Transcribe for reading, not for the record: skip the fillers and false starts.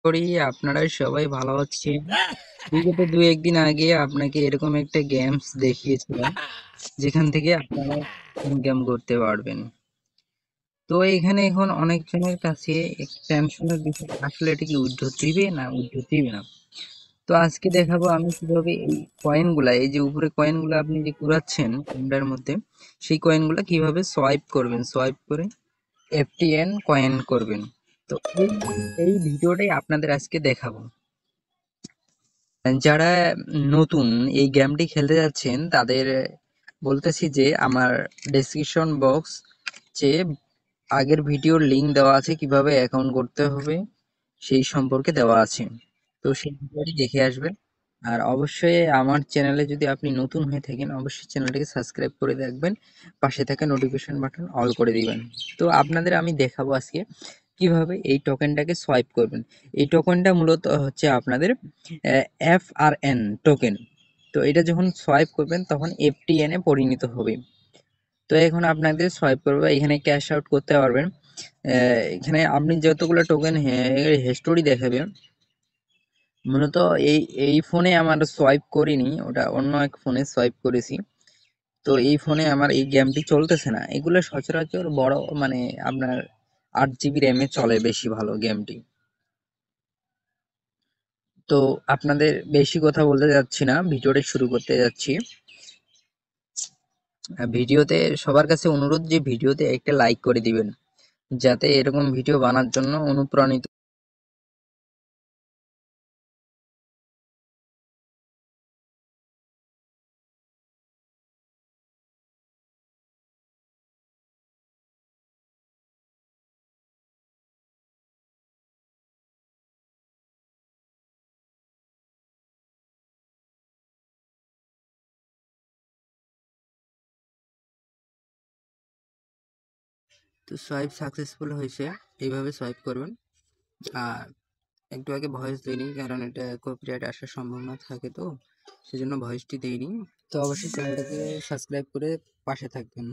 করি আপনারা সবাই ভালো আছেন। বিগত দু একদিন আগে আপনাকে এরকম একটা গেমস দেখিয়েছিলাম যেখান থেকে আপনারা ইনকাম করতে পারবেন। তো এখানে এখন অনেকজনের কাছে একটা টেনশনের বিষয়, আসলে এটা কি উইথড্র দিবে না উইথড্র দিবে না। তো আজকে দেখাবো আমি কিভাবে এই কয়েনগুলা, এই যে উপরে কয়েনগুলো আপনি যে কুড়াচ্ছেন ক্যামেরার মধ্যে, সেই কয়েনগুলা কিভাবে সোয়াইপ করবেন, সোয়াইপ করে এফটিএন কয়েন করবেন। তো এই এই ভিডিওটাই আপনাদের আজকে দেখাবো। যারা নতুন এই গেমটি খেলতে যাচ্ছেন তাদের বলতেছি যে আমার ডেসক্রিপশন বক্স যে আগের ভিডিওর লিংক দেওয়া আছে, কিভাবে অ্যাকাউন্ট করতে হবে সেই সম্পর্কে দেওয়া আছে। তো সেই ভিডিওটি দেখে আসবেন। আর অবশ্যই আমার চ্যানেলে যদি আপনি নতুন হয়ে থাকেন অবশ্যই চ্যানেলটিকে সাবস্ক্রাইব করে রাখবেন, পাশে থাকা নোটিফিকেশন বাটন অল করে দিবেন। তো আপনাদের আমি দেখাবো আজকে কিভাবে এই টোকেনটাকে সোয়াইপ করবেন। এই টোকেনটা মূলত হচ্ছে আপনাদের FRN টোকেন। তো এটা যখন সোয়াইপ করবেন তখন FTN এ পরিণত হবে। তো এখন আপনাদের সোয়াইপ করবে, এখানে ক্যাশ আউট করতে পারবেন। এখানে আপনি যতগুলো টোকেন হিস্টোরি দেখাবে। মূলত এই এই ফোনে আমার সোয়াইপ করিনি, ওটা অন্য এক ফোনে সোয়াইপ করেছি। তো এই ফোনে আমার এই গেমটি চলতেছে না। এগুলো সচরাচর বড় মানে আপনার 8 GB র্যামে চলে বেশি ভালো গেমটি। তো আপনাদের বেশি কথা বলতে যাচ্ছি না, ভিডিওটা শুরু করতে যাচ্ছি। ভিডিওতে সবার কাছে অনুরোধ যে ভিডিওতে একটা লাইক করে দিবেন, যাতে এরকম ভিডিও বানার জন্য অনুপ্রাণিত। তো সোয়াইপ সাকসেসফুল হয়েছে, এইভাবে সোয়াইপ করবেন। আর একটু আগে ভয়েস দিইনি কারণ এটা কপিরাইট আসার সম্ভাবনা থাকে, তো সেজন্য ভয়েসটি দিইনি। তো অবশ্যই চ্যানেলটাকে সাবস্ক্রাইব করে পাশে থাকবেন।